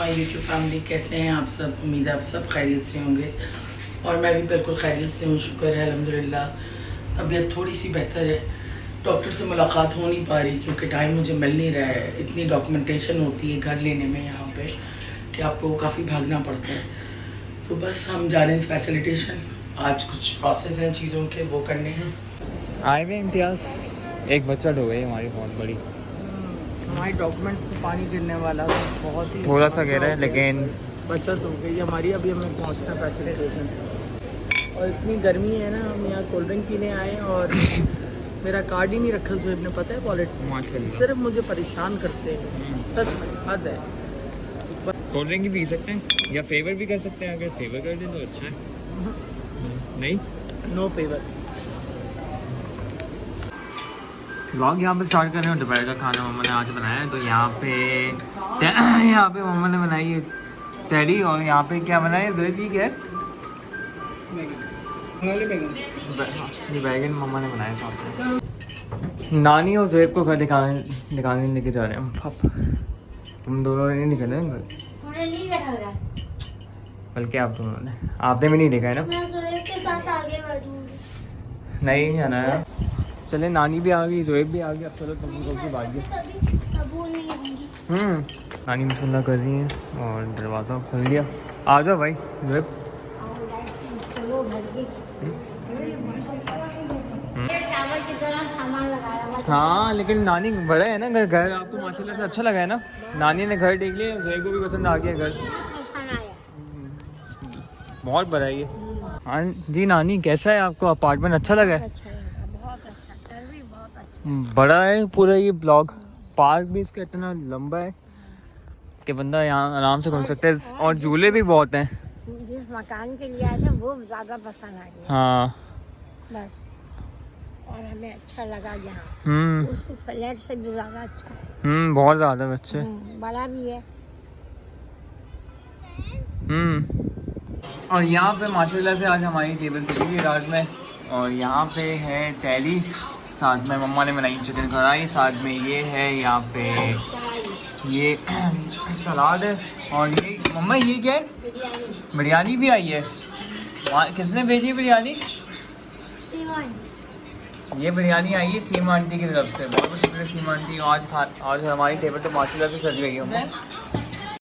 My YouTube family, कैसे हैं आप सब। उम्मीद है आप सब खैरियत से होंगे और मैं भी बिल्कुल खैरियत से हूँ। शुक्र है अल्हम्दुलिल्लाह, तबीयत थोड़ी सी बेहतर है। डॉक्टर से मुलाकात हो नहीं पा रही क्योंकि टाइम मुझे मिल नहीं रहा है। इतनी डॉक्यूमेंटेशन होती है घर लेने में यहाँ पे कि आपको काफ़ी भागना पड़ता है। तो बस हम जा रहे हैं फैसिलिटेशन। आज कुछ प्रोसेस हैं चीज़ों के, वो करने हैं। आए हुए इम्तियाज़, एक बच्चा डूब गई हमारी बहुत बड़ी। हमारे डॉक्यूमेंट्स में पानी गिरने वाला था, बहुत ही थोड़ा सा गिरा है लेकिन बचत हो गई हमारी। अभी हमें पहुंचना फैसिलिटेशन और इतनी गर्मी है ना, हम यहाँ कोल्ड ड्रिंक पीने आए और मेरा कार्ड ही नहीं रखा जोएब ने, पता है पॉलिटिक्स सिर्फ मुझे परेशान करते हैं, सच में हद है। कोल्ड ड्रिंक ही पी सकते हैं या फेवर भी कर सकते हैं। अगर फेवर कर दें तो अच्छा है। नहीं, नो फेवर। व्लॉग यहाँ पे स्टार्ट कर रहे हैं। दोपहर का खाना मम्मा ने आज बनाया है। तो यहाँ पे मम्मा ने बनाई है तहरी और यहाँ पे क्या बनाया है जोएब की, क्या है ये बैगन मम्मा ने बनाया साथ में। नानी और जोएब को घर दिखाने लेके जा रहे हैं हम। तुम दोनों ने नहीं निकले हैं घर, बल्कि आप दोनों ने, आपने भी नहीं देखा है ना। मैं जोएब के साथ आगे बढ़ूंगी। नहीं जाना है। चले, नानी भी आ गई, जोएब भी आ गया। अब चलो तुम लोग की बात है। कभी कबूल नहीं होंगी। नानी मसल्ला कर रही है और दरवाज़ा खोल लिया। आ जाओ भाई जोएब। चलो घर के टावर की तरह सामान लगाया हुआ। हाँ लेकिन नानी बड़ा है ना घर आपको माशाल्लाह से अच्छा लगा है ना। नानी ने घर देख लिया, जोएब को भी पसंद आ गया घर, पसंद आया। बहुत बड़ा है ये। हाँ जी नानी, कैसा है आपको अपार्टमेंट, अच्छा लगा है? अच्छा लगा, बहुत अच्छा, घर भी बहुत अच्छा। बड़ा है पूरा ये ब्लॉक। पार्क भी इसका इतना लंबा है कि बंदा यहाँ आराम से घूम सकता है और झूले भी बहुत हैं। जिस मकान के लिए आए थे वो ज्यादा पसंद आ गया। हाँ बस, और हमें अच्छा लगा यहाँ। उस फ्लैट से भी ज्यादा अच्छा है। बहुत ज़्यादा बच्चे। बड़ा भी है। और यहाँ पे माशाल्लाह से आज हमारी टेबल सजी हुई रात में। और यहाँ पे है तहरी, साथ में मम्मा ने बनाई चिकन कढ़ाई, साथ में ये है यहाँ पे ये सलाद है। और ये मम्मा ये क्या है? बिरयानी भी आई है। किसने भेजी बिरयानी? ये बिरयानी आई है सीमा आंटी की तरफ से। बहुत बहुत शुक्रिया सीमा आंटी। आज हमारी टेबल तो माशाल्लाह से सज गई है।